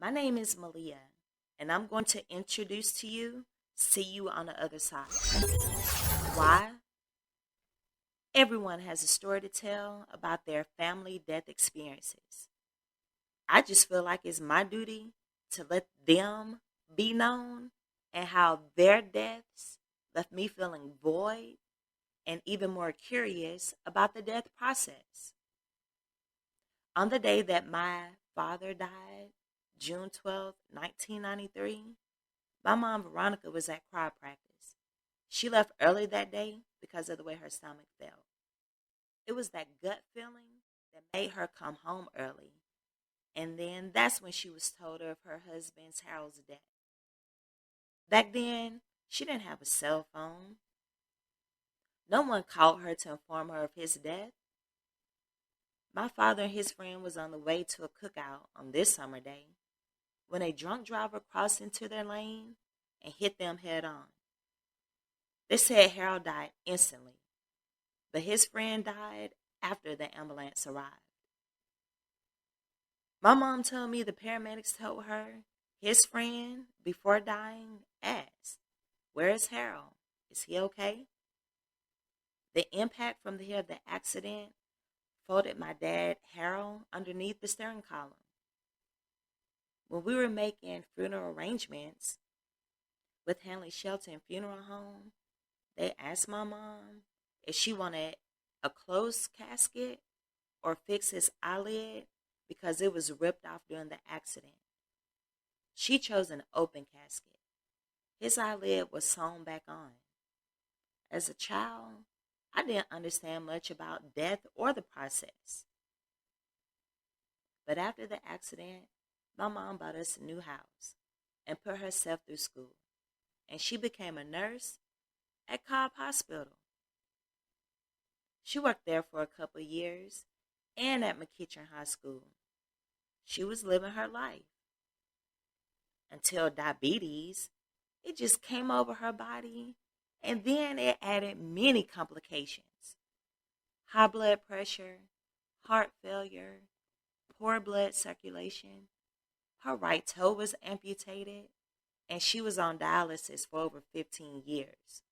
My name is Malia, and I'm going to introduce to you See You on the Other Side. Why? Everyone has a story to tell about their family death experiences. I just feel like it's my duty to let them be known and how their deaths left me feeling void and even more curious about the death process. On the day that my father died, June 12th, 1993, my mom, Veronica, was at choir practice. She left early that day because of the way her stomach felt. It was that gut feeling that made her come home early. And then that's when she was told of her husband's Harold's death. Back then, she didn't have a cell phone. No one called her to inform her of his death. My father and his friend was on the way to a cookout on this summer day when a drunk driver crossed into their lane and hit them head on. They said Harold died instantly, but his friend died after the ambulance arrived. My mom told me the paramedics told her his friend, before dying, asked, "Where is Harold? Is he okay?" The impact from the heat of the accident folded my dad, Harold, underneath the steering column. When we were making funeral arrangements with Hanley Shelton Funeral Home, they asked my mom if she wanted a closed casket or fix his eyelid because it was ripped off during the accident. She chose an open casket. His eyelid was sewn back on. As a child, I didn't understand much about death or the process. But after the accident, my mom bought us a new house and put herself through school. And she became a nurse at Cobb Hospital. She worked there for a couple of years and at McEachern High School. She was living her life until diabetes, it just came over her body, and then it added many complications: high blood pressure, heart failure, poor blood circulation. Her right toe was amputated, and she was on dialysis for over 15 years.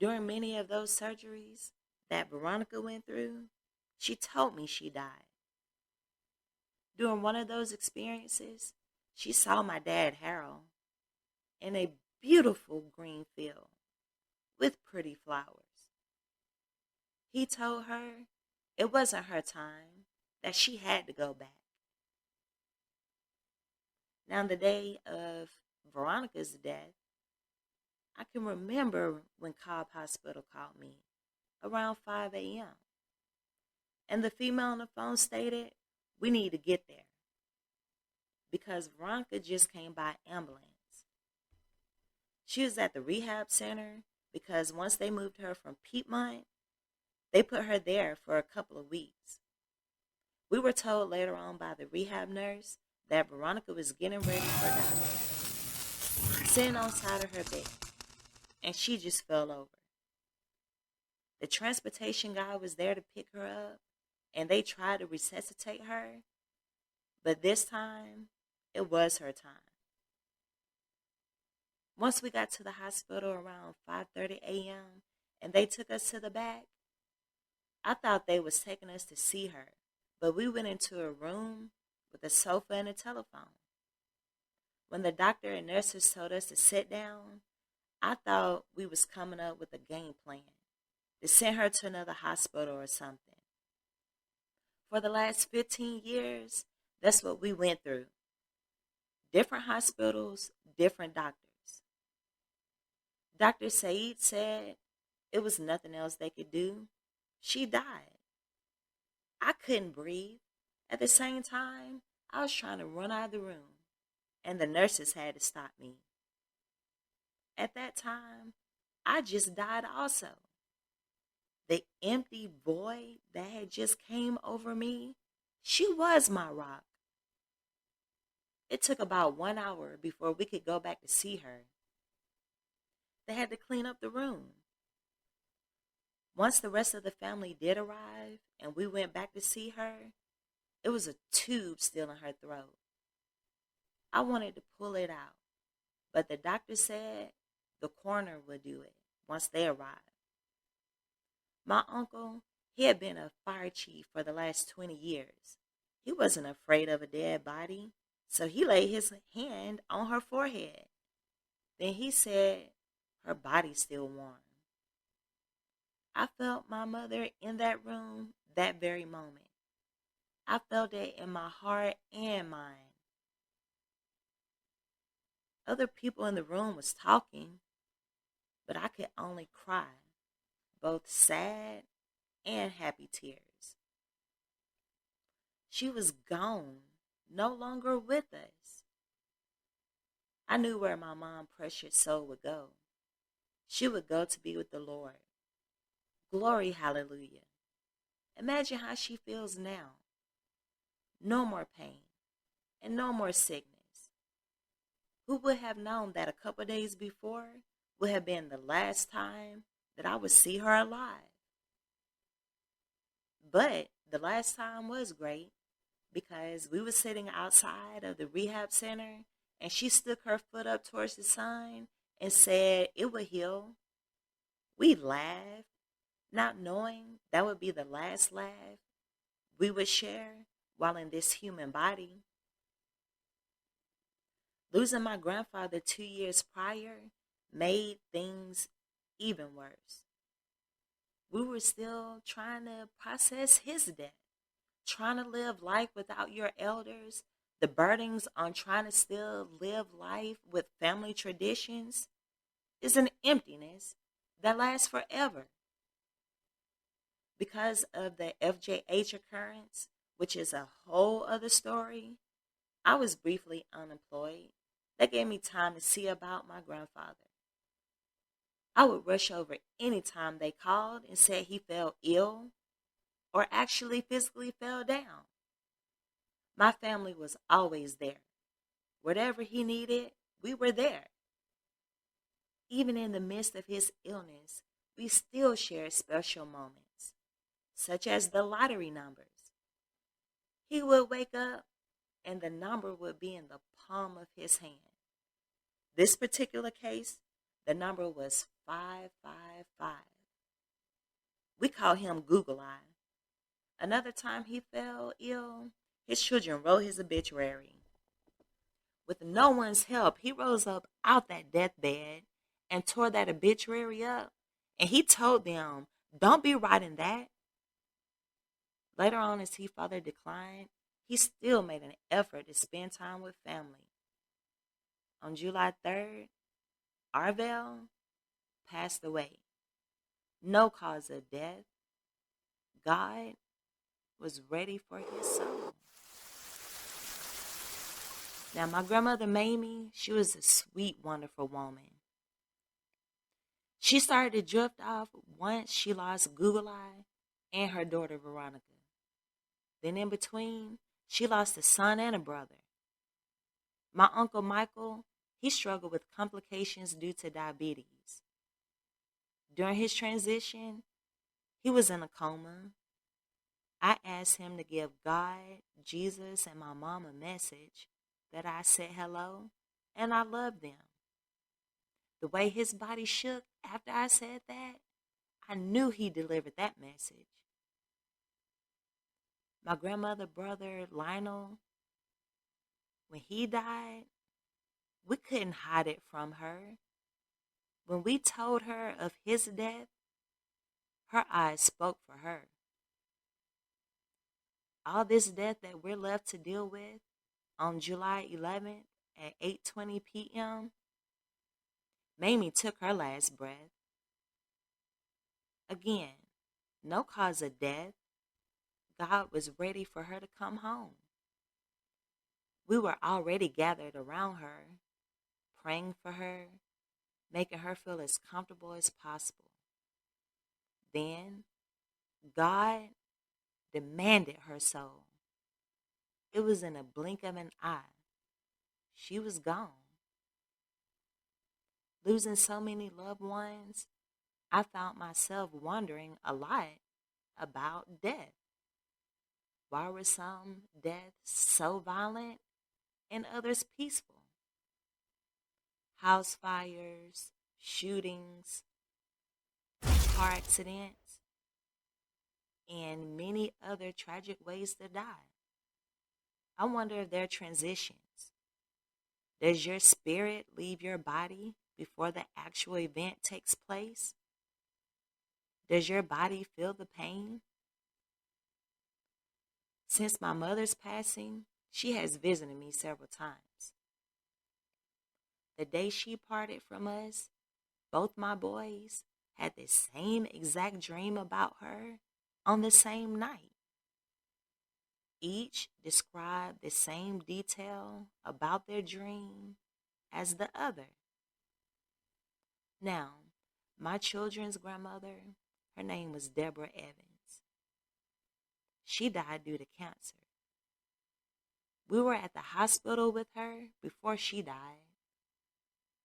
During many of those surgeries that Veronica went through, she told me she died. During one of those experiences, she saw my dad, Harold, in a beautiful green field with pretty flowers. He told her it wasn't her time, that she had to go back. Now, on the day of Veronica's death, I can remember when Cobb Hospital called me around 5 a.m. And the female on the phone stated, "We need to get there because Veronica just came by ambulance." She was at the rehab center because once they moved her from Piedmont, they put her there for a couple of weeks. We were told later on by the rehab nurse that Veronica was getting ready for dialysis, sitting on the side of her bed, and she just fell over. The transportation guy was there to pick her up, and they tried to resuscitate her, but this time, it was her time. Once we got to the hospital around 5:30 a.m. and they took us to the back, I thought they was taking us to see her, but we went into a room with a sofa and a telephone. When the doctor and nurses told us to sit down, I thought we was coming up with a game plan to send her to another hospital or something. For the last 15 years, that's what we went through. Different hospitals, different doctors. Dr. Saeed said it was nothing else they could do. She died. I couldn't breathe. At the same time, I was trying to run out of the room, and the nurses had to stop me. At that time, I just died also. The empty void that had just came over me, she was my rock. It took about 1 hour before we could go back to see her. They had to clean up the room. Once the rest of the family did arrive and we went back to see her, It was a tube still in her throat. I wanted to pull it out, but the doctor said the coroner would do it once they arrived. My uncle, he had been a fire chief for the last 20 years. He wasn't afraid of a dead body, so he laid his hand on her forehead. Then he said, her body's still warm. I felt my mother in that room that very moment. I felt it in my heart and mind. Other people in the room was talking, but I could only cry, both sad and happy tears. She was gone, no longer with us. I knew where my mom's precious soul would go. She would go to be with the Lord. Glory, hallelujah. Imagine how she feels now. No more pain and no more sickness. Who would have known that a couple days before would have been the last time that I would see her alive? But the last time was great because we were sitting outside of the rehab center and she stuck her foot up towards the sign and said it would heal. We laughed, not knowing that would be the last laugh we would share while in this human body. Losing my grandfather 2 years prior made things even worse. We were still trying to process his death, trying to live life without your elders, the burdens on trying to still live life with family traditions is an emptiness that lasts forever. Because of the FJH occurrence, which is a whole other story, I was briefly unemployed. That gave me time to see about my grandfather. I would rush over any time they called and said he fell ill or actually physically fell down. My family was always there. Whatever he needed, we were there. Even in the midst of his illness, we still shared special moments, such as the lottery numbers. He would wake up and the number would be in the palm of his hand. This particular case, the number was 555. We call him Google Eye. Another time he fell ill, his children wrote his obituary. With no one's help, he rose up out that deathbed and tore that obituary up. And he told them, don't be writing that. Later on, as he further declined, he still made an effort to spend time with family. On July 3rd, Arvell passed away. No cause of death. God was ready for his soul. Now, my grandmother Mamie, she was a sweet, wonderful woman. She started to drift off once she lost Google Eye and her daughter Veronica. Then in between, she lost a son and a brother. My uncle Michael, he struggled with complications due to diabetes. During his transition, he was in a coma. I asked him to give God, Jesus, and my mom a message that I said hello and I love them. The way his body shook after I said that, I knew he delivered that message. My grandmother brother Lionel, when he died, we couldn't hide it from her. When we told her of his death, her eyes spoke for her. All this death that we're left to deal with on July 11th at 8:20 p.m., Mamie took her last breath. Again, no cause of death. God was ready for her to come home. We were already gathered around her, praying for her, making her feel as comfortable as possible. Then, God demanded her soul. It was in a blink of an eye. She was gone. Losing so many loved ones, I found myself wondering a lot about death. Why were some deaths so violent and others peaceful? House fires, shootings, car accidents, and many other tragic ways to die. I wonder if there are transitions. Does your spirit leave your body before the actual event takes place? Does your body feel the pain? Since my mother's passing, she has visited me several times. The day she parted from us, both my boys had the same exact dream about her on the same night. Each described the same detail about their dream as the other. Now, my children's grandmother, her name was Deborah Evans. She died due to cancer. We were at the hospital with her before she died,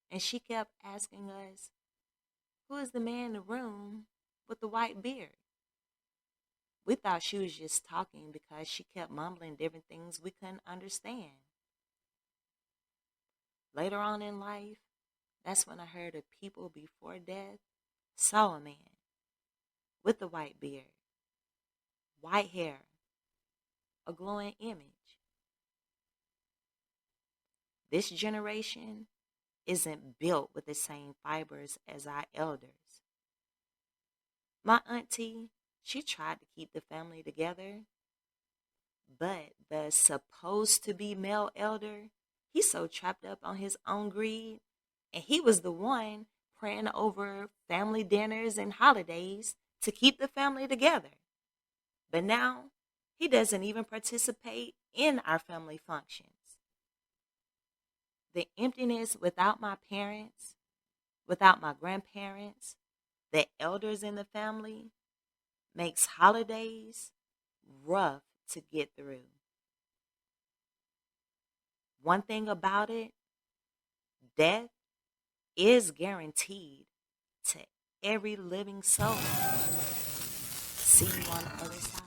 and she kept asking us, "Who is the man in the room with the white beard?" We thought she was just talking because she kept mumbling different things we couldn't understand. Later on in life, that's when I heard of people before death saw a man with the white beard, white hair, a glowing image. This generation isn't built with the same fibers as our elders. My auntie, she tried to keep the family together, but the supposed to be male elder, he's so trapped up on his own greed, and he was the one praying over family dinners and holidays to keep the family together. But now, he doesn't even participate in our family functions. The emptiness without my parents, without my grandparents, the elders in the family, makes holidays rough to get through. One thing about it, death is guaranteed to every living soul. See you on the other side.